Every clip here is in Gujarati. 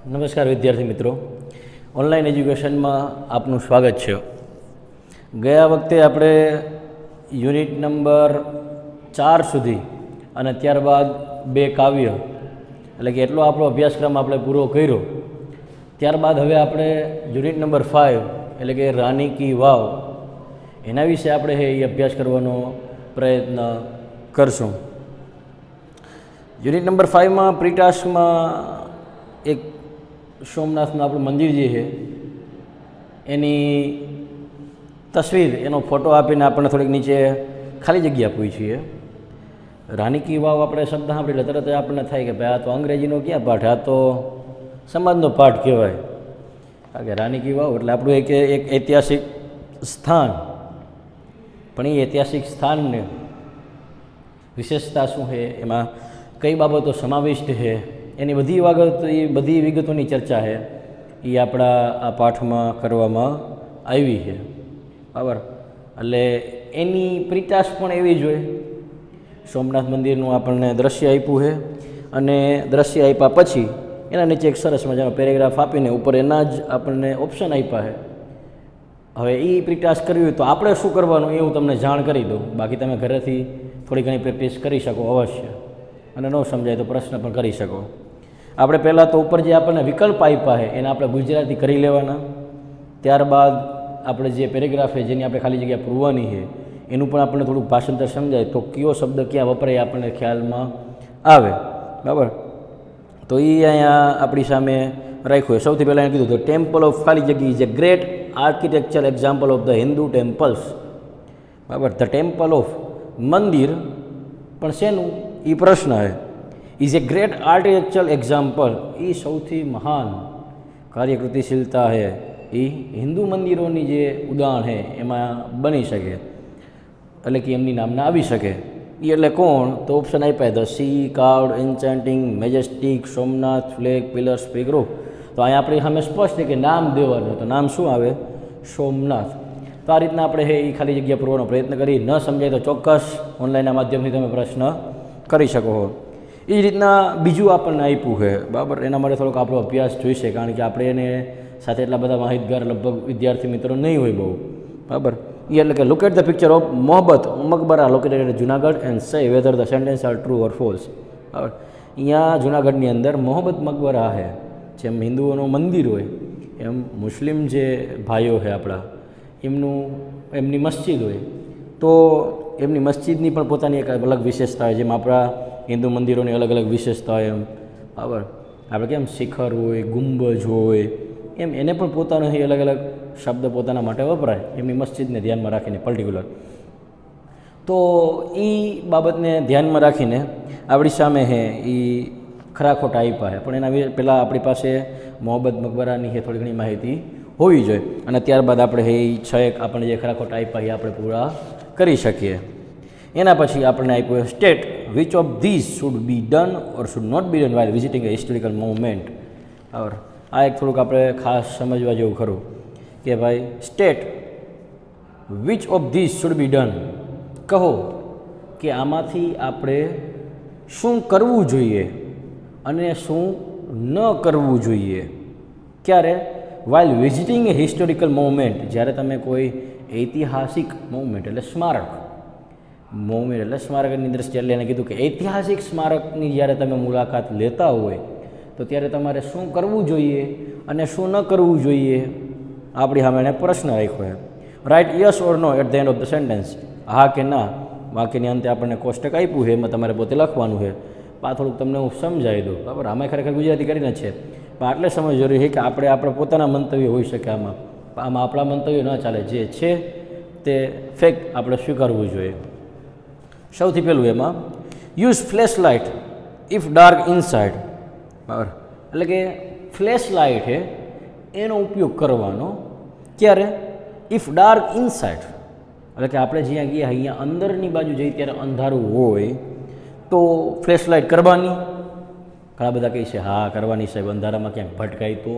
નમસ્કાર વિદ્યાર્થી મિત્રો, ઓનલાઈન એજ્યુકેશનમાં આપનું સ્વાગત છે. ગયા વખતે આપણે યુનિટ નંબર 4 સુધી અને ત્યારબાદ 2 કાવ્ય એટલે કે એટલો આપણો અભ્યાસક્રમ આપણે પૂરો કર્યો. ત્યારબાદ હવે આપણે યુનિટ નંબર 5 એટલે કે રાની કી વાવ એના વિશે આપણે એ અભ્યાસ કરવાનો પ્રયત્ન કરશું. યુનિટ નંબર 5માં પ્રીટાસ્કમાં એક સોમનાથનું આપણું મંદિર જે છે એની તસવીર, એનો ફોટો આપીને આપણને થોડીક નીચે ખાલી જગ્યા આપવી છીએ. રાની કી વાવ આપણે શબ્દ સાંભળીએ એટલે તરત આપણને થાય કે ભાઈ આ તો અંગ્રેજીનો ક્યાં પાઠ, આ તો સમાજનો પાઠ કહેવાય. કારણ કે રાની કી વાવ એટલે આપણું એક ઐતિહાસિક સ્થાન, પણ એ ઐતિહાસિક સ્થાનને વિશેષતા શું છે, એમાં કઈ બાબતો સમાવિષ્ટ છે, એની બધી વિગતોની ચર્ચા છે એ આપણા આ પાઠમાં કરવામાં આવી છે. બરાબર, એટલે એની પ્રીટાસ પણ એવી જ હોય. સોમનાથ મંદિરનું આપણને દ્રશ્ય આપ્યું છે અને દ્રશ્ય આપ્યા પછી એના નીચે એક સરસ મજાનો પેરેગ્રાફ આપીને ઉપર એના જ આપણને ઓપ્શન આપ્યા છે. હવે એ પ્રીટાસ કરવી હોય તો આપણે શું કરવાનું એ હું તમને જાણ કરી દઉં. બાકી તમે ઘરેથી થોડી ઘણી પ્રેક્ટિસ કરી શકો અવશ્ય, અને ન સમજાય તો પ્રશ્ન પણ કરી શકો. આપણે પહેલાં તો ઉપર જે આપણને વિકલ્પ આપ્યા છે એને આપણે ગુજરાતી કરી લેવાના. ત્યારબાદ આપણે જે પેરેગ્રાફ છે જેની આપણે ખાલી જગ્યા પૂરવાની છે એનું પણ આપણને થોડુંક ભાષાંતર સમજાય તો કયો શબ્દ ક્યાં વપરાય આપણને ખ્યાલમાં આવે. બરાબર, તો એ અહીંયા આપણી સામે રાખ્યું. સૌથી પહેલાં એને કીધું તો ટેમ્પલ ઓફ ખાલી જગ્યા is a great architecture example of the Hindu temples. બરાબર, ધ ટેમ્પલ ઓફ મંદિર પણ શેનું એ પ્રશ્ન છે. Is a great architectural example, એ સૌથી મહાન કાર્યકૃતિશીલતા છે એ હિન્દુ મંદિરોની જે ઉદાહરણ છે એમાં બની શકે, એટલે કે એમની નામના આવી શકે. એ એટલે કોણ? તો ઓપ્શન આપ્યા the sea, card, enchanting, majestic, Somnath, flag, pillars, big roof. તો અહીંયા આપણી સામે સ્પષ્ટ છે કે નામ દેવાનું, તો નામ શું આવે? સોમનાથ. તો આ રીતના આપણે એ ખાલી જગ્યા પૂરવાનો પ્રયત્ન કરી. ન સમજાય તો ચોક્કસ ઓનલાઈનના માધ્યમથી તમે પ્રશ્ન કરી શકો છો. એ જ રીતના બીજું આપણને આપ્યું છે. બરાબર, એના માટે થોડોક આપણો અભ્યાસ જોઈશે, કારણ કે આપણે એને સાથે એટલા બધા માહિતગાર લગભગ વિદ્યાર્થી મિત્રો નહીં હોય બહુ. બરાબર, એ એટલે કે look at the picture of Mohabbat Maqbara located at Junagadh and say whether the sentence are true or false. બરાબર, અહીંયા જુનાગઢની અંદર મોહબ્બત મકબરા છે. જેમ હિન્દુઓનું મંદિર હોય એમ મુસ્લિમ જે ભાઈઓ છે આપણા એમની મસ્જિદ હોય, તો એમની મસ્જિદની પણ પોતાની એક અલગ વિશેષતા હોય. જેમ આપણા હિન્દુ મંદિરોની અલગ અલગ વિશેષતા હોય એમ બરાબર આપણે કેમ શિખર હોય, ગુંબજ હોય, એમ એને પણ પોતાનો એ અલગ અલગ શબ્દ પોતાના માટે વપરાય એમની મસ્જિદને ધ્યાનમાં રાખીને પર્ટિક્યુલર. તો એ બાબતને ધ્યાનમાં રાખીને આપણી સામે છે એ ખરા ખોટા આપ્યા છે, પણ એના પહેલાં આપણી પાસે મોહબ્બત મકબરાની એ થોડી ઘણી માહિતી હોવી જોઈએ, અને ત્યારબાદ આપણે એ 6 આપણને જે ખરા ખોટા આપ્યા એ આપણે પૂરા કરી શકીએ. એના પછી આપણને આપ્યું state which of these should be done or should not be done while visiting a historical monument. બરાબર, આ એક થોડુંક આપણે ખાસ સમજવા જેવું ખરું કે ભાઈ state which of these should be done, કહો કે આમાંથી આપણે શું કરવું જોઈએ અને શું ન કરવું જોઈએ. ક્યારે? While visiting a historical monument, જ્યારે તમે કોઈ ઐતિહાસિક મોન્યુમેન્ટ એટલે સ્મારક, મોન્યુમેન્ટ એટલે સ્મારકની દ્રષ્ટિએ, એટલે એને કીધું કે ઐતિહાસિક સ્મારકની જ્યારે તમે મુલાકાત લેતા હોય તો ત્યારે તમારે શું કરવું જોઈએ અને શું ન કરવું જોઈએ આપણી સામે એને પ્રશ્ન રાખ્યો છે. Write yes or no at the end of the sentence, હા કે ના વાક્યની અંતે આપણને કોષ્ટક આપ્યું છે, એમાં તમારે પોતે લખવાનું છે. આ થોડુંક તમને હું સમજાવી દઉં. બરાબર, આમાં ખરેખર ગુજરાતી કરીને છે, પણ આટલે સમજ જરૂરી છે કે આપણે પોતાના મંતવ્ય હોઈ શકે. આમાં આપણા મંતવ્ય ન ચાલે, જે છે તે ફેક્ટ આપણે સ્વીકારવું જોઈએ. સૌથી પહેલું એમાં use flash light if dark inside. બરાબર, એટલે કે ફ્લેશ લાઇટ છે એનો ઉપયોગ કરવાનો ક્યારે? ઇફ ડાર્ક ઇનસાઇડ, એટલે કે આપણે જ્યાં ગયા અહીંયા અંદરની બાજુ જઈએ ત્યારે અંધારું હોય તો ફ્લેશ લાઇટ કરવાની. ઘણા બધા કહે છે હા કરવાની સાહેબ, અંધારામાં ક્યાંક ભટકાય તો,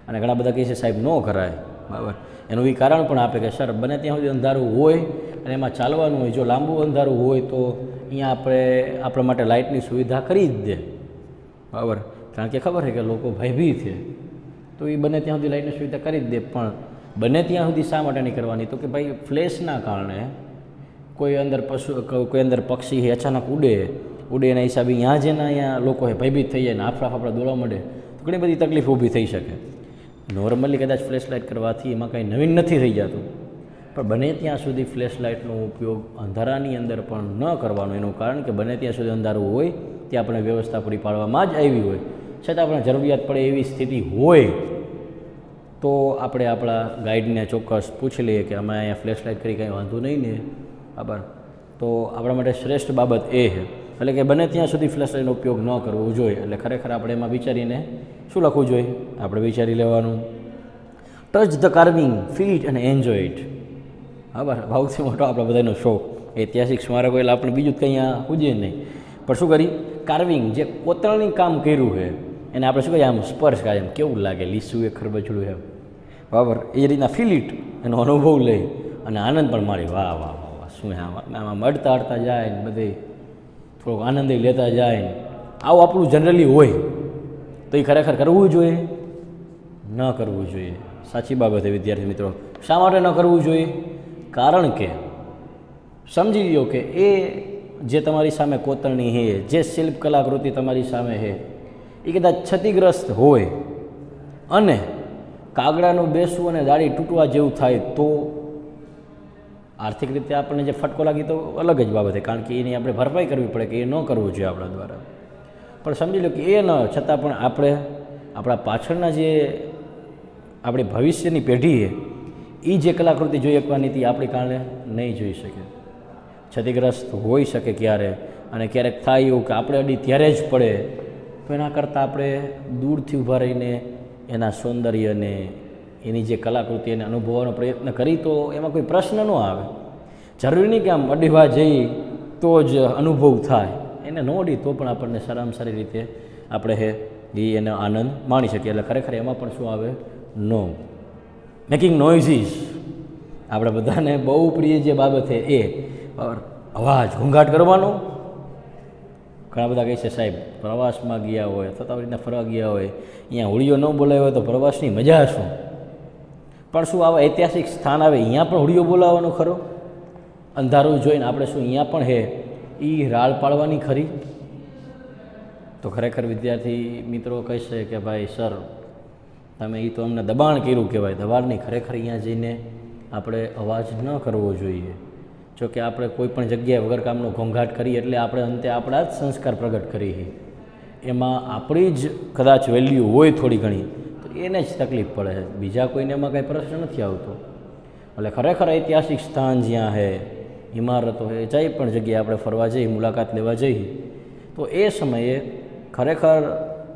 અને ઘણા બધા કહે છે સાહેબ ન કરાય. બરાબર, એનું એ કારણ પણ આપે કે સર બને ત્યાં સુધી અંધારું હોય અને એમાં ચાલવાનું હોય. જો લાંબુ અંધારું હોય તો અહીંયા આપણે આપણા માટે લાઇટની સુવિધા કરી જ દે. બરાબર, કારણ કે ખબર છે કે લોકો ભયભીત છે, તો એ બને ત્યાં સુધી લાઇટની સુવિધા કરી જ દે. પણ બને ત્યાં સુધી શા માટે નહીં કરવાની? તો કે ભાઈ ફ્લેશના કારણે કોઈ અંદર કોઈ અંદર પક્ષી અચાનક ઉડે એના હિસાબે અહીંયા જેના અહીંયા લોકો ભયભીત થઈ જાય ને આફડા દોડવા માંડે તો ઘણી બધી તકલીફ ઊભી થઈ શકે. નોર્મલી કદાચ ફ્લેશ લાઇટ કરવાથી એમાં કંઈ નવીન નથી થઈ જતું, પણ બને ત્યાં સુધી ફ્લેશ લાઇટનો ઉપયોગ અંધારાની અંદર પણ ન કરવાનો. એનું કારણ કે બને ત્યાં સુધી અંધારું હોય ત્યાં આપણે વ્યવસ્થા પૂરી પાડવામાં જ આવી હોય, છતાં આપણે જરૂરિયાત પડે એવી સ્થિતિ હોય તો આપણે આપણા ગાઈડને ચોક્કસ પૂછી લઈએ કે અમે અહીંયા ફ્લેશ લાઇટ કરી કંઈ વાંધો નહીં ને, બરાબર. તો આપણા માટે શ્રેષ્ઠ બાબત એ છે, એટલે કે બને ત્યાં સુધી ફ્લેશ લાઇટનો ઉપયોગ ન કરવો જોઈએ. એટલે ખરેખર આપણે એમાં વિચારીને શું લખવું જોઈએ? આપણે વિચારી લેવાનું, touch the carving, feel it અને એન્જોય ઇટ. બરાબર. સૌથી મોટો આપણા બધાનો શોખ ઐતિહાસિક સ્મારકો, એટલે આપણે બીજું કંઈ અહીંયા પૂજીએ નહીં, પણ શું કરી કાર્વિંગ, જે કોતરણી કામ કર્યું છે એને આપણે શું કહીએ આમ સ્પર્શ કરે, એમ કેવું લાગે, લીસું એ ખરબચડું એમ, બરાબર. એ રીતના ફીલ ઇટ, એનો અનુભવ લઈ અને આનંદ પણ માણી. વાહ વાહ વાહ વાહ, શું આમાં મળતા જાય ને બધે થોડોક આનંદ લેતા જાય ને, આવું આપણું જનરલી હોય. તો એ ખરેખર કરવું જોઈએ? ન કરવું જોઈએ. સાચી બાબત છે વિદ્યાર્થી મિત્રો. શા માટે ન કરવું જોઈએ? કારણ કે સમજી લો કે એ જે તમારી સામે કોતરણી છે, જે શિલ્પ કલાકૃતિ તમારી સામે છે, એ કદાચ ક્ષતિગ્રસ્ત હોય અને કાગડાનું બેસવું અને દાઢી તૂટવા જેવું થાય તો આર્થિક રીતે આપણને જે ફટકો લાગી તો અલગ જ બાબત છે, કારણ કે એની આપણે ભરપાઈ કરવી પડે કે એ ન કરવું જોઈએ આપણા દ્વારા. પણ સમજી લો કે એ ન છતાં પણ આપણે આપણા પાછળના જે આપણી ભવિષ્યની પેઢી છે એ જે કલાકૃતિ જોઈ શકવાની હતી આપણી કારણે નહીં જોઈ શકે. ક્ષતિગ્રસ્ત હોઈ શકે ક્યારે, અને ક્યારેક થાય એવું કે આપણે અડી ત્યારે જ પડે, તો એના કરતાં આપણે દૂરથી ઊભા રહીને એના સૌંદર્યને, એની જે કલાકૃતિ એને અનુભવવાનો પ્રયત્ન કરી તો એમાં કોઈ પ્રશ્ન ન આવે. જરૂરી નહીં કે આમ અડીવા જઈ તો જ અનુભવ થાય, એને ન અડી તો પણ આપણને સારામાં સારી રીતે આપણે એનો આનંદ માણી શકીએ. એટલે ખરેખર એમાં પણ શું આવે? નો મેકિંગ નોઇઝીસ. આપણે બધાને બહુ પ્રિય જે બાબત છે એ અવાજ, ઘોંઘાટ કરવાનો. ઘણા બધા કહે છે સાહેબ પ્રવાસમાં ગયા હોય અથવા આવી રીતના ફરવા ગયા હોય, અહીંયા હોળીઓ ન બોલાવ્યો હોય તો પ્રવાસની મજા શું? પણ શું આવા ઐતિહાસિક સ્થાન આવે અહીંયા પણ હોળીઓ બોલાવવાનો ખરો? અંધારું જોઈને આપણે શું અહીંયા પણ હે એ રાળ પાડવાની ખરી? તો ખરેખર વિદ્યાર્થી મિત્રો કહેશે કે ભાઈ સર તમે એ તો અમને દબાણ કર્યું કહેવાય. દબાણ નહીં, ખરેખર અહીંયા જઈને આપણે અવાજ ન કરવો જોઈએ. જો કે આપણે કોઈ પણ જગ્યાએ વગર કામનો ઘોંઘાટ કરીએ એટલે આપણે અંતે આપણા જ સંસ્કાર પ્રગટ કરીએ, એમાં આપણી જ કદાચ વેલ્યુ હોય થોડી ઘણી, તો એને જ તકલીફ પડે છે. બીજા કોઈને એમાં કાંઈ પ્રશ્ન નથી આવતો. એટલે ખરેખર ઐતિહાસિક સ્થાન જ્યાં છે, ઇમારતો છે, જઈ પણ જગ્યાએ આપણે ફરવા જઈએ, મુલાકાત લેવા જઈએ, તો એ સમયે ખરેખર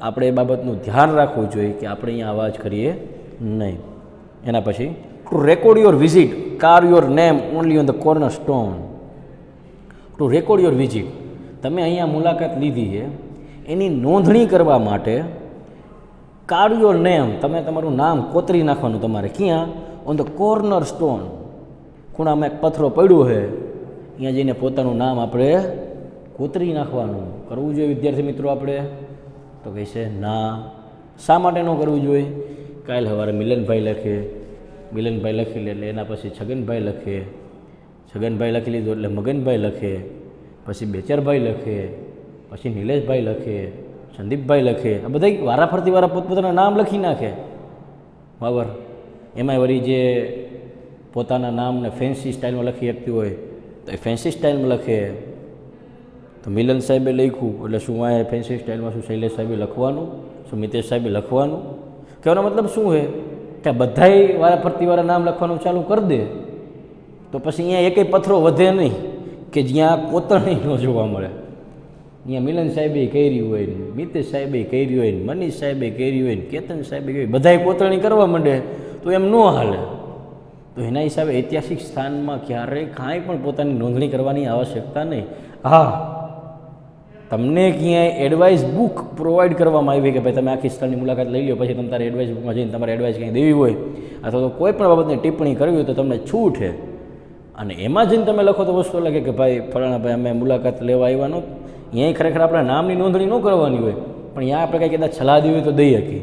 આપણે એ બાબતનું ધ્યાન રાખવું જોઈએ કે આપણે અહીંયા અવાજ કરીએ નહીં. એના પછી to record your visit, carve your name only on the corner stone. To record your visit, તમે અહીંયા મુલાકાત લીધી છે એની નોંધણી કરવા માટે કાર્વ યોર નેમ, તમે તમારું નામ કોતરી નાખવાનું તમારે. ક્યાં? ઓન ધ કોર્નર સ્ટોન, ખૂણામાં એક પથ્થરો પડ્યો છે, અહીંયા જઈને પોતાનું નામ આપણે કોતરી નાખવાનું. કરવું જોઈએ વિદ્યાર્થી મિત્રો આપણે? તો કહે છે ના. શા માટે ન કરવું જોઈએ? કાલે સવારે મિલનભાઈ લખે, મિલનભાઈ લખી લે એટલે એના પછી છગનભાઈ લખે, છગનભાઈ લખી લીધું એટલે મગનભાઈ લખે, પછી બેચરભાઈ લખે, પછી નિલેશભાઈ લખે, સંદીપભાઈ લખે. આ બધા વારાફરતી વારા પોતપોતાના નામ લખી નાખે, બરાબર. એમાંય વળી જે પોતાના નામને ફેન્સી સ્ટાઇલમાં લખી શકતી હોય તો એ ફેન્સી સ્ટાઇલમાં લખે. તો મિલન સાહેબે લખ્યું એટલે શું આ ફેન્સી સ્ટાઇલમાં શું શૈલેષ સાહેબે લખવાનું, શું મિતેશ સાહેબે લખવાનું? કહેવાનો મતલબ શું છે કે બધાય વારાફરતી વાળા નામ લખવાનું ચાલુ કરી દે તો પછી અહીંયા એકેય પથ્થરો વધે નહીં કે જ્યાં કોતરણી ન જોવા મળે. અહીંયા મિલન સાહેબે કરી હોય ને, મિતેશ સાહેબે કરી હોય ને, મનીષ સાહેબે કરી હોય ને, કેતન સાહેબે કરી, બધાય કોતરણી કરવા માંડે તો એમ ન હાલે. તો એના હિસાબે ઐતિહાસિક સ્થાનમાં ક્યારેય કાંઈ પણ પોતાની નોંધણી કરવાની આવશ્યકતા નહીં. હા, તમને ક્યાંય એડવાઇસ બુક પ્રોવાઈડ કરવામાં આવી કે ભાઈ તમે આખી સ્થળની મુલાકાત લઈ લો, પછી તમે તારે એડવાઇસ બુકમાં જઈને તમારે એડવાઇસ કંઈ દેવી હોય અથવા તો કોઈ પણ બાબતની ટિપ્પણી કરવી હોય તો તમને છૂટ છે. અને એમાં જઈને તમે લખો તો વસ્તુ લાગે કે ભાઈ ફલાણા ભાઈ અમે મુલાકાત લેવા આવ્યા નો, અહીંયા ખરેખર આપણા નામની નોંધણી ન કરવાની હોય, પણ પણ ત્યાં આપણે કંઈ કદાચ સલાહ દેવી તો દઈ શકીએ,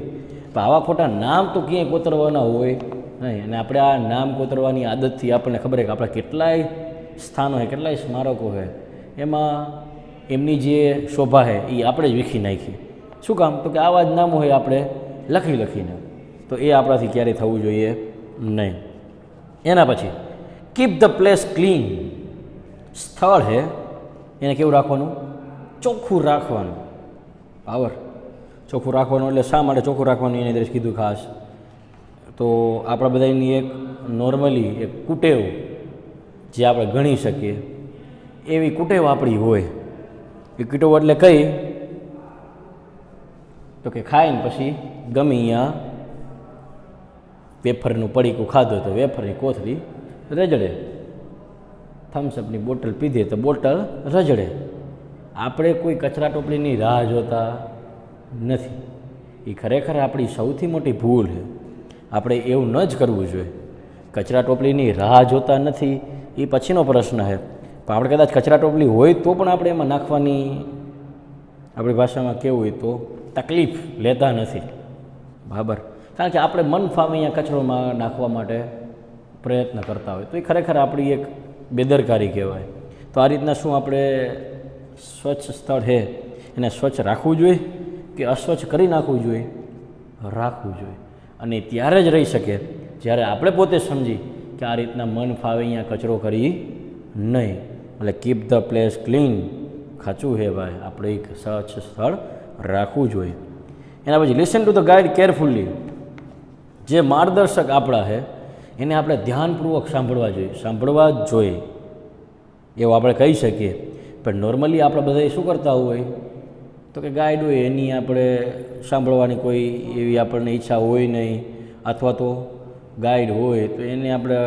પણ આવા ખોટા નામ તો ક્યાંય કોતરવાના હોય નહીં. અને આપણે આ નામ કોતરવાની આદતથી આપણને ખબર છે કે આપણા કેટલાય સ્થાનો છે, કેટલાય સ્મારકો છે, એમાં એમની જે શોભા છે એ આપણે જ વીખી નાખીએ. શું કામ? તો કે આવા જ નામો હોય આપણે લખીને, તો એ આપણાથી ક્યારેય થવું જોઈએ નહીં. એના પછી કીપ ધ પ્લેસ ક્લીન. સ્થળ છે એને કેવું રાખવાનું? ચોખ્ખું રાખવાનું. બરાબર, ચોખ્ખું રાખવાનું. એટલે શા માટે ચોખ્ખું રાખવાનું એની અંદર કીધું ખાસ તો આપણા બધાની એક નોર્મલી એક કુટેવ જે આપણે ગણી શકીએ એવી કુટેવ આપણી હોય. એ કુટેવ એટલે કઈ? તો કે ખાઈને પછી ગમે અહીંયા વેફરનું પડીકું ખાધું તો વેફરની કોથળી રજડે, થમ્સઅપની બોટલ પીધે તો બોટલ રજડે. આપણે કોઈ કચરા ટોપલીની રાહ જોતા નથી. એ ખરેખર આપણી સૌથી મોટી ભૂલ છે. આપણે એવું ન જ કરવું જોઈએ. કચરા ટોપલીની રાહ જોતા નથી એ પછીનો પ્રશ્ન છે, પણ આપણે કદાચ કચરા ટોપલી હોય તો પણ આપણે એમાં નાખવાની, આપણી ભાષામાં કેવું હોય તો તકલીફ લેતા નથી. બરાબર, કારણ કે આપણે મન ફાવે અહીંયા કચરોમાં નાખવા માટે પ્રયત્ન કરતા હોય, તો એ ખરેખર આપણી એક બેદરકારી કહેવાય. તો આ રીતના શું આપણે સ્વચ્છ સ્થળ છે એને સ્વચ્છ રાખવું જોઈએ કે અસ્વચ્છ કરી નાખવું જોઈએ? રાખવું જોઈએ. અને ત્યારે જ રહી શકે જ્યારે આપણે પોતે સમજી કે આ રીતના મન ફાવે અહીંયા કચરો કરી નહીં. એટલે કીપ ધ પ્લેસ ક્લીન, ખાચું હે ભાઈ, આપણે એક સ્વચ્છ સ્થળ રાખવું જોઈએ. એના પછી લિસન ટુ ધ ગાઈડ કેરફુલ્લી. જે માર્ગદર્શક આપણા છે એને આપણે ધ્યાનપૂર્વક સાંભળવા જ જોઈએ એવું આપણે કહી શકીએ. પણ નોર્મલી આપણે બધા શું કરતા હોય તો કે ગાઈડ હોય એની આપણે સાંભળવાની કોઈ એવી આપણને ઈચ્છા હોય નહીં, અથવા તો ગાઈડ હોય તો એને આપણે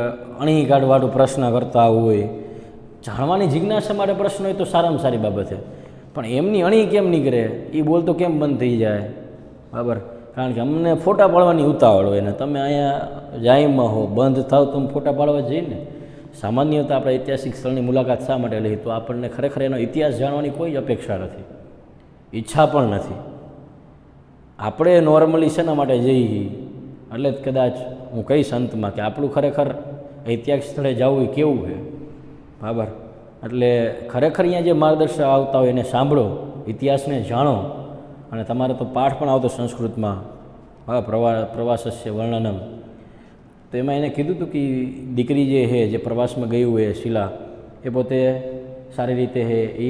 અણી કાઢવાનો પ્રશ્ન કરતા હોય. જાણવાની જિજ્ઞાસા માટે પ્રશ્ન હોય તો સારામાં સારી બાબત છે, પણ એમની અણી કેમ નીકળે, એ બોલતો કેમ બંધ થઈ જાય? બરાબર, કારણ કે અમને ફોટા પાડવાની ઉતાવળ હોય ને તમે અહીંયા જાયમાં હો, બંધ થાવ તો ફોટા પાડવા જઈએ ને. સામાન્યતઃ આપણે ઐતિહાસિક સ્થળની મુલાકાત શા માટે લઈએ? તો આપણને ખરેખર એનો ઇતિહાસ જાણવાની કોઈ અપેક્ષા નથી, ઈચ્છા પણ નથી. આપણે નોર્મલી શેના માટે જઈએ? એટલે કદાચ હું કહીશ અંતમાં કે આપણું ખરેખર ઐતિહાસિક સ્થળે જવું એ કેવું છે. બરાબર, એટલે ખરેખર અહીંયા જે માર્ગદર્શક આવતા હોય એને સાંભળો, ઇતિહાસને જાણો. અને તમારે તો પાઠ પણ આવતો સંસ્કૃતમાં, હા, પ્રવાસસ્ય વર્ણનમ. તો એમાં એને કીધું હતું કે દીકરી જે છે જે પ્રવાસમાં ગઈ હોય શીલા, એ પોતે સારી રીતે છે એ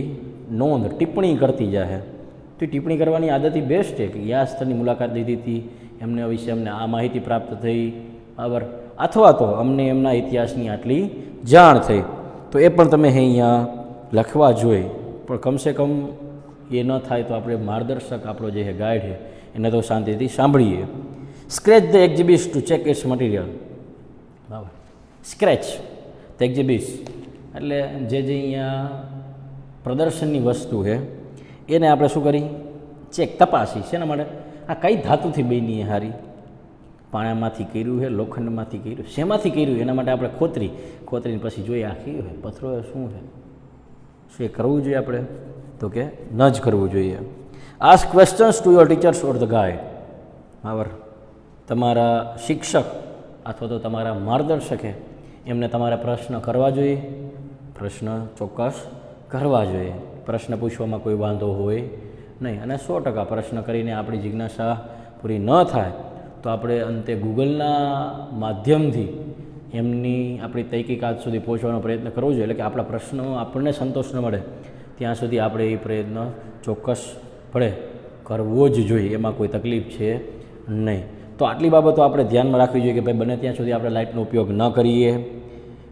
નોંધ ટિપ્પણી કરતી જાય. તો ટિપ્પણી કરવાની આદત બેસ્ટ છે કે આ સ્થળની મુલાકાત લીધી હતી, એમને વિશે અમને આ માહિતી પ્રાપ્ત થઈ, બરાબર, અથવા તો અમને એમના ઇતિહાસની આટલી જાણ થઈ. તો એ પણ તમે અહીંયા લખવા જોઈએ. પણ કમસે કમ એ ન થાય તો આપણે માર્ગદર્શક આપણો જે છે ગાઈડ છે એને તો શાંતિથી સાંભળીએ. Scratch the exhibits to check its material. બરાબર, સ્ક્રેચ ધ એક્ઝિબિટ્સ એટલે જે અહીંયા પ્રદર્શનની વસ્તુ છે એને આપણે શું કરી? ચેક, તપાસી. શેના માટે? આ કઈ ધાતુથી બની હારી? પાણામાંથી કર્યું છે, લોખંડમાંથી કર્યું, શેમાંથી કર્યું? એના માટે આપણે ખોતરીને પછી જોઈએ આખી હોય પથ્થરો શું છે. શું એ કરવું જોઈએ આપણે? તો કે ન જ કરવું જોઈએ. Ask questions to your teachers or the guide. બરાબર, તમારા શિક્ષક અથવા તો તમારા માર્ગદર્શકે એમને તમારે પ્રશ્ન કરવા જોઈએ. પ્રશ્ન ચોક્કસ કરવા જોઈએ. પ્રશ્ન પૂછવામાં કોઈ વાંધો હોય નહીં. અને 100% પ્રશ્ન કરીને આપણી જિજ્ઞાસા પૂરી ન થાય તો આપણે અંતે ગૂગલના માધ્યમથી એમની આપણી તહકીકાત સુધી પહોંચવાનો પ્રયત્ન કરવો જોઈએ. એટલે કે આપણા પ્રશ્નો આપણને સંતોષ ન મળે ત્યાં સુધી આપણે એ પ્રયત્ન ચોક્કસ પડે કરવો જ જોઈએ. એમાં કોઈ તકલીફ છે નહીં. તો આટલી બાબતો આપણે ધ્યાનમાં રાખવી જોઈએ કે ભાઈ બને ત્યાં સુધી આપણે લાઇટનો ઉપયોગ ન કરીએ.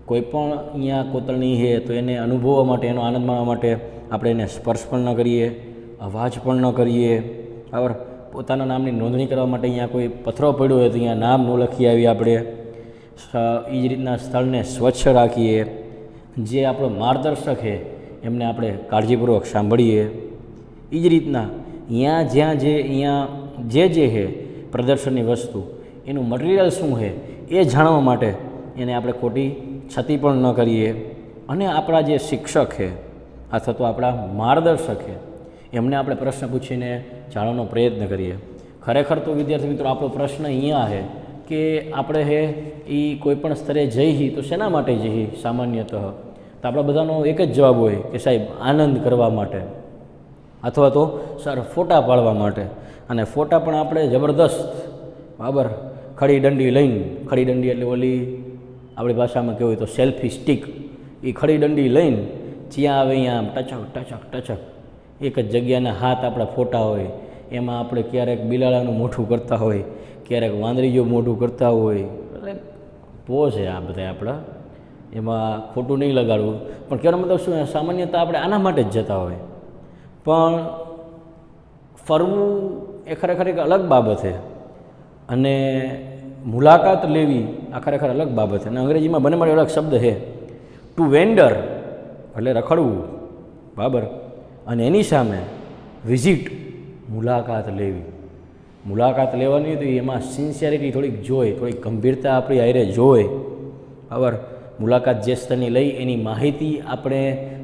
કોઈ પણ અહીંયા કોતરણી છે તો એને અનુભવવા માટે, એનો આનંદ માણવા માટે આપણે એને સ્પર્શ પણ ન કરીએ, અવાજ પણ ન કરીએ. બરાબર, પોતાના નામની નોંધણી કરવા માટે અહીંયા કોઈ પથ્થરો પડ્યો હોય તો અહીંયા નામ ન લખી આવીએ આપણે. એ જ રીતના સ્થળને સ્વચ્છ રાખીએ. જે આપણો માર્ગદર્શક છે એમને આપણે કાળજીપૂર્વક સાંભળીએ. એ જ રીતના અહીંયા જે છે પ્રદર્શનની વસ્તુ એનું મટીરિયલ શું છે એ જાણવા માટે એને આપણે ખોટી છતી પણ ન કરીએ. અને આપણા જે શિક્ષક છે અથવા તો આપણા માર્ગદર્શક છે એમને આપણે પ્રશ્ન પૂછીને જાણવાનો પ્રયત્ન કરીએ. ખરેખર તો વિદ્યાર્થી મિત્રો આપણો પ્રશ્ન અહીંયા છે કે આપણે એ કોઈપણ સ્તરે જઈએ તો શેના માટે જઈએ સામાન્યતઃ? તો આપણા બધાનો એક જ જવાબ હોય કે સાહેબ આનંદ કરવા માટે અથવા તો સર ફોટા પાડવા માટે. અને ફોટા પણ આપણે જબરદસ્ત બરાબર ખડી દંડી લઈને, ખડી દંડી એટલે ઓલી આપણી ભાષામાં કહેવું તો સેલ્ફી સ્ટિક, એ ખડી દંડી લઈને જ્યાં આવે અહીંયા આમ ટચક ટચક ટચક એક જ જગ્યાના હાથ આપણા ફોટા હોય. એમાં આપણે ક્યારેક બિલાડાનું મોઢું કરતા હોય, ક્યારેક વાંદરીજો મોઢું કરતા હોય. એટલે પોઝ છે આ બધા આપણા, એમાં ખોટું નહીં લગાડવું. પણ કહેવાનો મતલબ શું, સામાન્યતઃ આપણે આના માટે જ જતા હોય. પણ ફરવું એ ખરેખર એક અલગ બાબત છે અને મુલાકાત લેવી આ ખરેખર અલગ બાબત છે. અને અંગ્રેજીમાં બંને માટે અલગ શબ્દ છે. ટુ વેન્ડર એટલે રખડવું બરાબર, અને એની સામે વિઝિટ મુલાકાત લેવી. મુલાકાત લેવાની તો એમાં સિન્સિયરિટી થોડીક જોઈએ, થોડીક ગંભીરતા આપણી હારે જોઈએ બરાબર. મુલાકાત જે સ્તરની લઈ એની માહિતી આપણે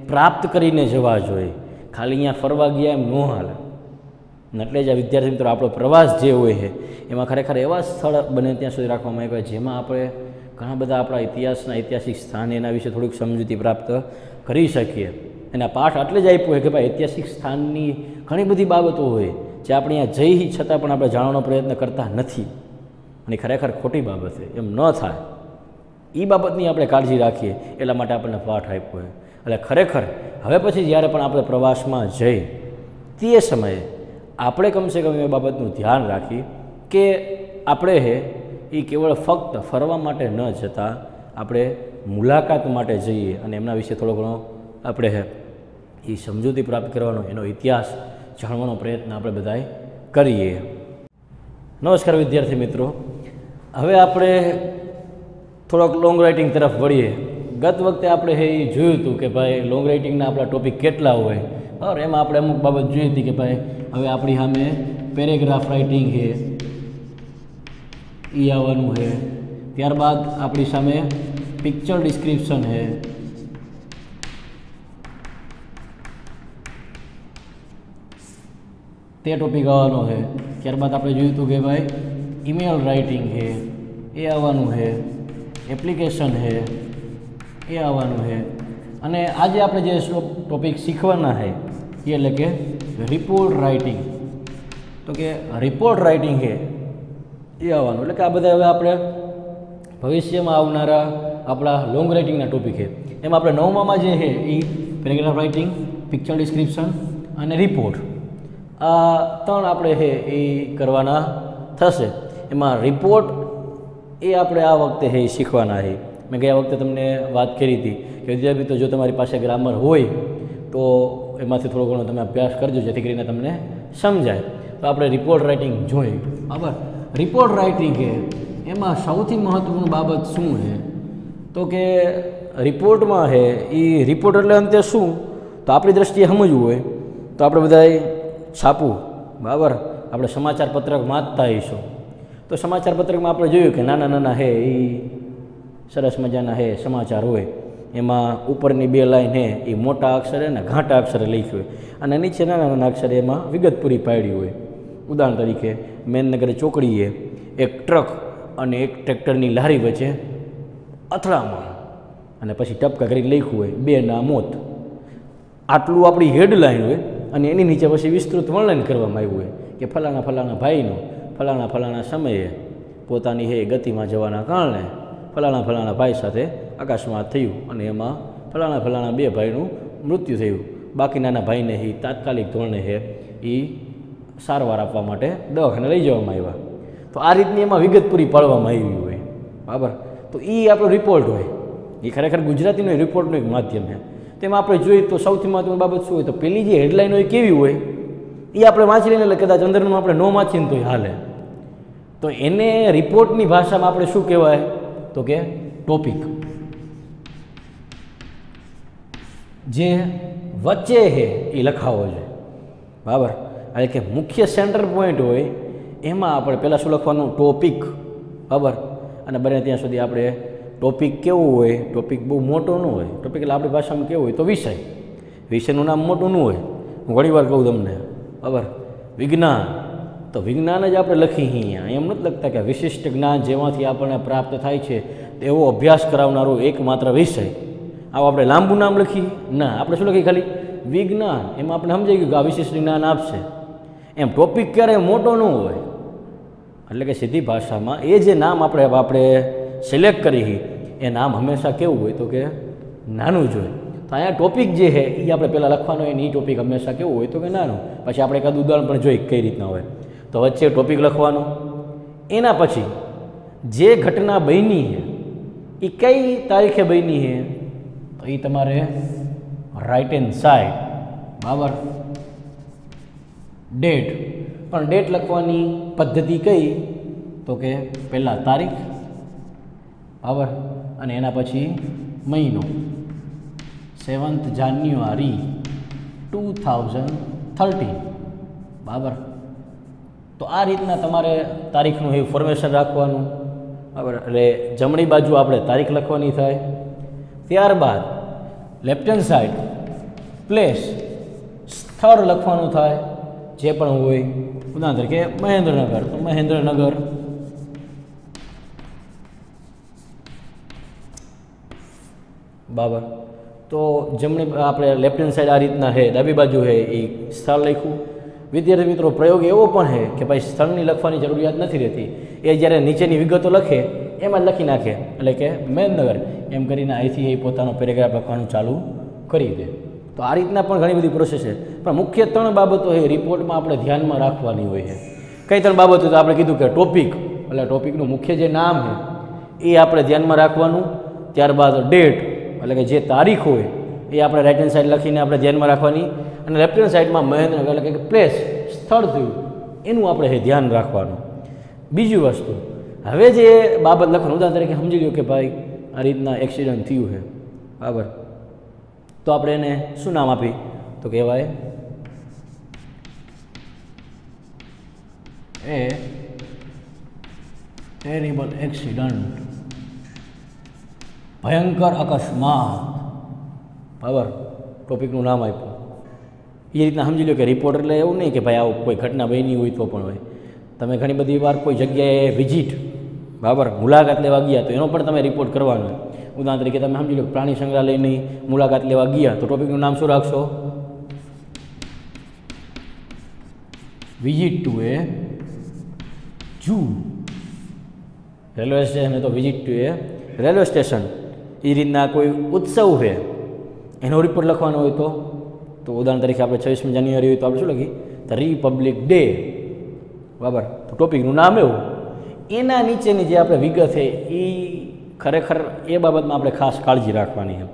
પ્રાપ્ત કરીને જવા જોઈએ. ખાલી અહીંયા ફરવા ગયા એમ ન હાલે. એટલે જ આ વિદ્યાર્થી મિત્રો આપણો પ્રવાસ જે હોય છે એમાં ખરેખર એવા સ્થળ બને ત્યાં સુધી રાખવામાં આવે જેમાં આપણે ઘણા બધા આપણા ઇતિહાસના ઐતિહાસિક સ્થાન એના વિશે થોડીક સમજૂતી પ્રાપ્ત કરી શકીએ. અને આ પાઠ એટલે જ આપ્યો હોય કે ભાઈ ઐતિહાસિક સ્થાનની ઘણી બધી બાબતો હોય જે આપણે અહીંયા જઈ છતાં પણ આપણે જાણવાનો પ્રયત્ન કરતા નથી, અને ખરેખર ખોટી બાબત છે. એમ ન થાય એ બાબતની આપણે કાળજી રાખીએ એટલા માટે આપણને પાઠ આપ્યો હોય. એટલે ખરેખર હવે પછી જ્યારે પણ આપણે પ્રવાસમાં જઈ તે સમયે આપણે કમસે કમ એ બાબતનું ધ્યાન રાખી કે આપણે એ કેવળ ફક્ત ફરવા માટે ન જતાં આપણે મુલાકાત માટે જઈએ અને એમના વિશે થોડો ઘણો આપણે એ સમજૂતી પ્રાપ્ત કરવાનો, એનો ઇતિહાસ જાણવાનો પ્રયત્ન આપણે બધાએ કરીએ. નમસ્કાર વિદ્યાર્થી મિત્રો, હવે આપણે થોડોક લોંગ રાઇટિંગ તરફ વળીએ. ગત વખતે આપણે એ જોયું હતું કે ભાઈ લોંગ રાઇટિંગના આપણા ટોપિક કેટલા હોય બરાબર. એમાં આપણે અમુક બાબત જોઈ હતી કે ભાઈ હવે આપણી સામે પેરેગ્રાફ રાઇટિંગ છે એ આવવાનું છે. ત્યારબાદ આપણી સામે પિક્ચર ડિસ્ક્રિપ્શન છે, તે ટોપિક આવવાનો છે. ત્યારબાદ આપણે જોયું હતું કે ભાઈ ઈમેલ રાઇટિંગ છે એ આવવાનું છે, એપ્લિકેશન છે એ આવવાનું છે. અને આજે આપણે જે ટોપિક શીખવાના છે એ એટલે કે રિપોર્ટ રાઇટિંગ. તો કે રિપોર્ટ રાઇટિંગ છે એ આવવાનું. એટલે કે આ બધા હવે આપણે ભવિષ્યમાં આવનારા આપણા લોંગ રાઇટિંગના ટોપિક છે. એમાં આપણે 9માં જે છે એ પેરેગ્રાફ રાઇટિંગ, પિક્ચર ડિસ્ક્રિપ્શન અને રિપોર્ટ, આ ત્રણ આપણે છે એ કરવાના થશે. એમાં રિપોર્ટ એ આપણે આ વખતે છે એ શીખવાના છે. મેં ગયા વખતે તમને વાત કરી હતી કે વિદ્યાર્થી તો જો તમારી પાસે ગ્રામર હોય તો એમાંથી થોડો ઘણો તમે અભ્યાસ કરજો જેથી કરીને તમને સમજાય. તો આપણે રિપોર્ટ રાઇટિંગ જોઈએ બરાબર. રિપોર્ટ રાઇટિંગ છે એમાં સૌથી મહત્ત્વની બાબત શું છે તો કે રિપોર્ટમાં છે એ રિપોર્ટ એટલે અંતે શું તો આપણી દ્રષ્ટિએ સમજવું હોય તો આપણે બધાએ છાપવું બરાબર. આપણે સમાચાર પત્રક વાંચતા હોઈશું તો સમાચાર પત્રકમાં આપણે જોયું કે નાના નાના છે એ સરસ મજાના છે સમાચાર હોય. એમાં ઉપરની 2 લાઈન છે એ મોટા અક્ષરે અને ઘાટા અક્ષરે લખ્યું હોય અને નીચે નાના નાના અક્ષરે એમાં વિગત પૂરી પાડી હોય. ઉદાહરણ તરીકે મેનનગર ચોકડીએ એક ટ્રક અને એક ટ્રેક્ટરની લારી વચ્ચે અથડામણ, અને પછી ટપકા કરીને લખ્યું હોય 2 ના મોત. આટલું આપણી હેડલાઇન હોય અને એની નીચે પછી વિસ્તૃત વર્ણન કરવામાં આવ્યું હોય કે ફલાણા ફલાણા ભાઈનો ફલાણા ફલાણા સમયે પોતાની હે ગતિમાં જવાના કારણે ફલાણા ફલાણા ભાઈ સાથે આકાશમાં થયું અને એમાં ફલાણા ફલાણા 2 ભાઈનું મૃત્યુ થયું. બાકીનાના ભાઈને એ તાત્કાલિક ધોરણે છે એ સારવાર આપવા માટે દવાખાને લઈ જવામાં આવ્યા. તો આ રીતની એમાં વિગત પૂરી પાડવામાં આવી હોય બરાબર. તો એ આપણો રિપોર્ટ હોય. એ ખરેખર ગુજરાતીનો રિપોર્ટનું એક માધ્યમ છે. તેમાં આપણે જોઈએ તો સૌથી મહત્ત્વની બાબત શું હોય તો પેલી જે હેડલાઇન હોય કેવી હોય એ આપણે વાંચી લઈને એટલે કદાચ અંદરનું આપણે ન વાંચીને તો હાલે. તો એને રિપોર્ટની ભાષામાં આપણે શું કહેવાય તો કે ટોપિક. જે વચ્ચે છે એ લખાવો જોઈએ બરાબર. એટલે કે મુખ્ય સેન્ટર પોઈન્ટ હોય એમાં આપણે પહેલાં શું લખવાનું ટોપિક બરાબર. અને બને ત્યાં સુધી આપણે ટોપિક કેવું હોય, ટોપિક બહુ મોટો ન હોય. ટોપિક એટલે આપણી ભાષામાં કેવું હોય તો વિષય. વિષયનું નામ મોટું ન હોય હું ઘણીવાર કહું તમને, બરાબર. વિજ્ઞાન તો વિજ્ઞાન જ આપણે લખી અહીંયા, એમ નથી લખતા કે વિશિષ્ટ જ્ઞાન જેમાંથી આપણને પ્રાપ્ત થાય છે એવો અભ્યાસ કરાવનારો એકમાત્ર વિષય. આવું આપણે લાંબુ નામ લખી ના, આપણે શું લખીએ ખાલી વિજ્ઞાન. એમાં આપણે સમજાઈ ગયું કે આ વિશિષ્ટ જ્ઞાન આપશે. એમ ટોપિક ક્યારેય મોટો ન હોય, એટલે કે સીધી ભાષામાં એ જે નામ આપણે સિલેક્ટ કરી એ નામ હંમેશા કેવું હોય તો કે નાનું જ હોય. તો અહીંયા ટોપિક જે છે એ આપણે પહેલાં લખવાનો હોય ને એ ટોપિક હંમેશા કેવું હોય તો કે નાનું. પછી આપણે એકાદ ઉદાહરણ પણ જોઈ કઈ રીતના હોય. તો વચ્ચે ટોપિક લખવાનો, એના પછી જે ઘટના બની છે એ કઈ તારીખે બની છે તો એ તમારે રાઇટ હેન્ડ સાઈડ, બરાબર, ડેટ. પણ ડેટ લખવાની પદ્ધતિ કઈ તો કે પહેલાં તારીખ, બરાબર, અને એના પછી મહિનો, 7th જાન્યુઆરી 2013, બરાબર. તો આ રીતના તમારે તારીખનું એવું ફોર્મેશન રાખવાનું, બરાબર. એટલે જમણી બાજુ આપણે તારીખ લખવાની થાય. ત્યારબાદ લેફ્ટ હેન્ડ સાઈડ પ્લેસ, સ્થળ લખવાનું થાય જે પણ હોય. ઉદાહરણ તરીકે મહેન્દ્રનગર, તો મહેન્દ્રનગર, બરાબર. તો જમણી આપણે લેફ્ટ હેન્ડ સાઈડ આ રીતના છે, ડાબી બાજુ છે એ સ્થળ લખ્યું. વિદ્યાર્થી મિત્રો, પ્રયોગ એવો પણ છે કે ભાઈ સ્થળની લખવાની જરૂરિયાત નથી રહેતી, એ જ્યારે નીચેની વિગતો લખે એમાં જ લખી નાખે, એટલે કે મહેન્દ્રનગર એમ કરીને અહીંથી એ પોતાનો પેરેગ્રાફ લખવાનું ચાલુ કરી દે. તો આ રીતના પણ ઘણી બધી પ્રોસેસ છે. પણ મુખ્ય 3 બાબતો એ રિપોર્ટમાં આપણે ધ્યાનમાં રાખવાની હોય છે. કઈ 3 બાબતો? તો આપણે કીધું કે ટોપિક, એટલે ટોપિકનું મુખ્ય જે નામ છે એ આપણે ધ્યાનમાં રાખવાનું. ત્યારબાદ ડેટ, એટલે કે જે તારીખ હોય એ આપણે રાઇટ હેન્ડ સાઈડ લખીને આપણે ધ્યાનમાં રાખવાની. અને લેફ્ટ હેન્ડ સાઈડમાં મહેન્દ્રનગર, એટલે કે પ્લેસ, સ્થળ થયું એનું આપણે ધ્યાન રાખવાનું. બીજી વસ્તુ, હવે જે બાબત લખવાનું, ઉદાહરણ તરીકે સમજી લો કે ભાઈ આ રીતના એક્સિડન્ટ થયું છે, બરાબર. તો આપણે એને શું નામ આપી તો કહેવાય એ ટેરિબલ એક્સિડન્ટ, ભયંકર અકસ્માત, બરાબર. ટોપિકનું નામ આપ્યું. એ રીતના સમજી લો કે રિપોર્ટ એટલે એવું નહીં કે ભાઈ આવું કોઈ ઘટના બની હોય તો પણ હોય. તમે ઘણી બધી વાર કોઈ જગ્યાએ વિઝિટ, બરાબર, મુલાકાત લેવા ગયા તો એનો પણ તમે રિપોર્ટ કરવાનો હોય. ઉદાહરણ તરીકે તમે સમજી લો પ્રાણી સંગ્રહાલયની મુલાકાત લેવા ગયા તો ટોપિકનું નામ શું રાખશો? Visit to a zoo. Railway station તો visit to a railway station. એ રીતના કોઈ ઉત્સવ છે એનો રિપોર્ટ લખવાનો હોય તો ઉદાહરણ તરીકે આપણે 26મી જાન્યુઆરી હોય તો આપણે શું લખીએ? ધ રિપબ્લિક ડે, બરાબર. તો ટોપિકનું નામ એવું. એના નીચેની જે આપણે વિગત છે એ ખરેખર એ બાબતમાં આપણે ખાસ કાળજી રાખવાની છે.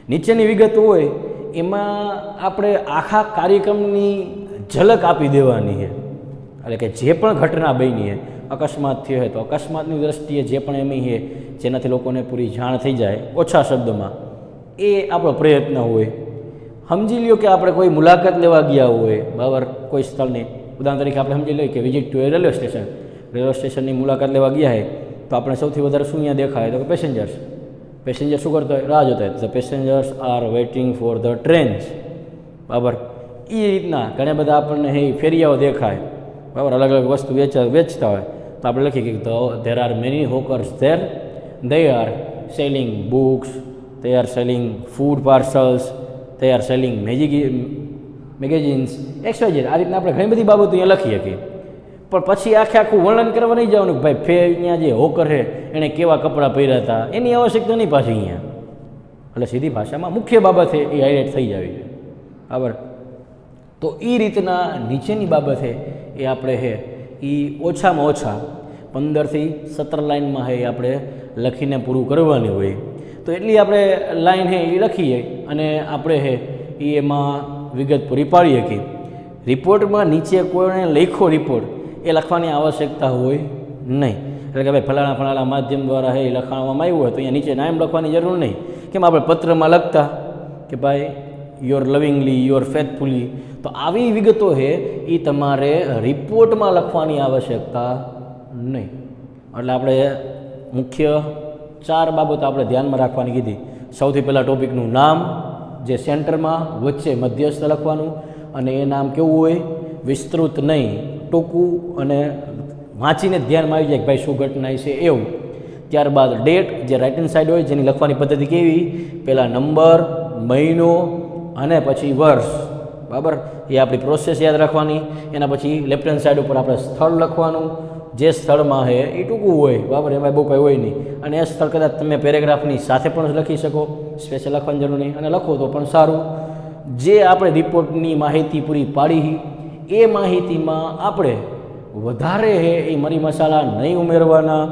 નીચેની વિગતો હોય એમાં આપણે આખા કાર્યક્રમની ઝલક આપી દેવાની છે. એટલે કે જે પણ ઘટના બની છે, અકસ્માત થયો હોય તો અકસ્માતની દ્રષ્ટિએ જે પણ એમ છે જેનાથી લોકોને પૂરી જાણ થઈ જાય ઓછા શબ્દમાં, એ આપણો પ્રયત્ન હોય. સમજી લ્યો કે આપણે કોઈ મુલાકાત લેવા ગયા હોય, બરાબર, કોઈ સ્થળની. ઉદાહરણ તરીકે આપણે સમજી લઈએ કે visit to a railway station. Railway સ્ટેશનની મુલાકાત લેવા ગયા હોય તો આપણે સૌથી વધારે શું અહીંયા દેખાય તો કે પેસેન્જર શું કરતો હોય? રાહ જોતા હોય. The passengers are waiting for the trains, બરાબર. એ રીતના ઘણા બધા આપણને એ ફેરિયાઓ દેખાય, બરાબર, અલગ અલગ વસ્તુ વેચતા હોય તો આપણે લખીએ કે there are many hawkers there, they are selling books, they are selling food parcels, they are selling magazines, XYZ. આ રીતના આપણે ઘણી બધી બાબતો અહીંયા લખી શકીએ. પણ પછી આખું વર્ણન કરવા નહીં જવાનું કે ભાઈ અહીંયા જે હોકર છે એણે કેવા કપડાં પહેર્યા હતા, એની આવશ્યકતા નહીં પાછી અહીંયા. એટલે સીધી ભાષામાં મુખ્ય બાબત છે એ હાઇલાઇટ થઈ જાવી છે, બરાબર. તો એ રીતના નીચેની બાબત છે એ આપણે છે એ ઓછામાં ઓછા 15 થી 17 લાઇનમાં છે એ આપણે લખીને પૂરું કરવાની હોય. તો એટલી આપણે લાઈન છે એ લખીએ અને આપણે છે એ એમાં વિગત પૂરી પાડી શકીએ. રિપોર્ટમાં નીચે કોઈને લખ્યો રિપોર્ટ એ લખવાની આવશ્યકતા હોય નહીં. એટલે કે ભાઈ ફલાણા માધ્યમ દ્વારા એ લખાણવામાં આવ્યું હોય તો અહીંયા નીચે નામ લખવાની જરૂર નહીં. કેમ આપણે પત્રમાં લખતા કે ભાઈ યોર લવિંગલી, યોર ફેથફુલી. તો આવી વિગતો છે એ તમારે રિપોર્ટમાં લખવાની આવશ્યકતા નહીં. એટલે આપણે મુખ્ય 4 બાબતો આપણે ધ્યાનમાં રાખવાની કીધી. સૌથી પહેલાં ટોપિકનું નામ, જે સેન્ટરમાં, વચ્ચે મધ્યસ્થ લખવાનું, અને એ નામ કેવું હોય, વિસ્તૃત નહીં, ટૂંકું અને વાંચીને ધ્યાનમાં આવી જાય કે ભાઈ શું ઘટના છે એવું. ત્યારબાદ ડેટ, જે રાઇટ હેન્ડ સાઈડ હોય, જેની લખવાની પદ્ધતિ કેવી, પહેલાં નંબર, મહિનો અને પછી વર્ષ, બરાબર. એ આપણી પ્રોસેસ યાદ રાખવાની. એના પછી લેફ્ટ હેન્ડ સાઈડ ઉપર આપણે સ્થળ લખવાનું, જે સ્થળમાં છે એ ટૂંકું હોય, બરાબર, એમાં બહુ કંઈ હોય નહીં. અને એ સ્થળ કદાચ તમે પેરેગ્રાફની સાથે પણ લખી શકો, સ્પેશિયલ લખવાની જરૂર નહીં, અને લખો તો પણ સારું. જે આપણે રિપોર્ટની માહિતી પૂરી પાડી એ માહિતીમાં આપણે વધારે છે એ મરી મસાલા નહીં ઉમેરવાના,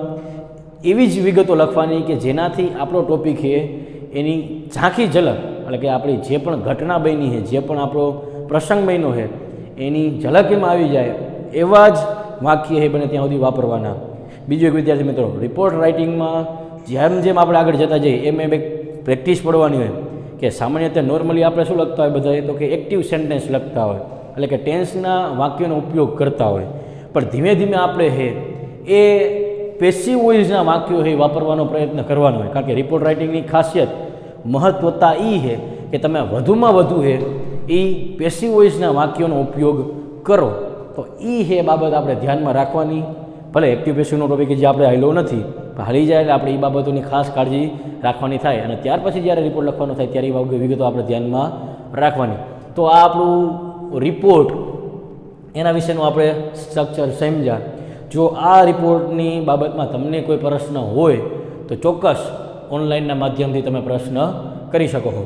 એવી જ વિગતો લખવાની કે જેનાથી આપણો ટોપિક છે એની ઝાંખી ઝલક, એટલે કે આપણી જે પણ ઘટના બની છે, જે પણ આપણો પ્રસંગ બન્યો છે એની ઝલક એમાં આવી જાય એવા જ વાક્ય છે બને ત્યાં સુધી વાપરવાના. બીજું એક વિદ્યાર્થી મિત્રો, રિપોર્ટ રાઇટિંગમાં જેમ જેમ આપણે આગળ જતા જઈએ એમ એક પ્રેક્ટિસ પડવાની હોય કે સામાન્ય રીતે નોર્મલી આપણે શું લખતા હોય બધા, તો કે એક્ટિવ સેન્ટેન્સ લખતા હોય, એટલે કે ટેન્સના વાક્યોનો ઉપયોગ કરતા હોય. પણ ધીમે ધીમે આપણે છે એ પેસિવ વોઇસના વાક્યો છે વાપરવાનો પ્રયત્ન કરવાનો હોય, કારણ કે રિપોર્ટ રાઇટિંગની ખાસિયત, મહત્વતા એ છે કે તમે વધુમાં વધુ છે એ પેસિવ વોઇસના વાક્યોનો ઉપયોગ કરો. તો એ છે બાબત આપણે ધ્યાનમાં રાખવાની. ભલે એક્ટિવ પેસિવનો ટોપિક જે આપણે હાલ્યો નથી, પણ હાલી જાય એટલે આપણે એ બાબતોની ખાસ કાળજી રાખવાની થાય. અને ત્યાર પછી જ્યારે રિપોર્ટ લખવાનો થાય ત્યારે એ વિગતો આપણે ધ્યાનમાં રાખવાની. તો આ આપણું રિપોર્ટ, એના વિશેનું આપણે સ્ટ્રક્ચર સમજ્યા. જો આ રિપોર્ટની બાબતમાં તમને કોઈ પ્રશ્ન હોય તો ચોક્કસ ઓનલાઈનના માધ્યમથી તમે પ્રશ્ન કરી શકો છો.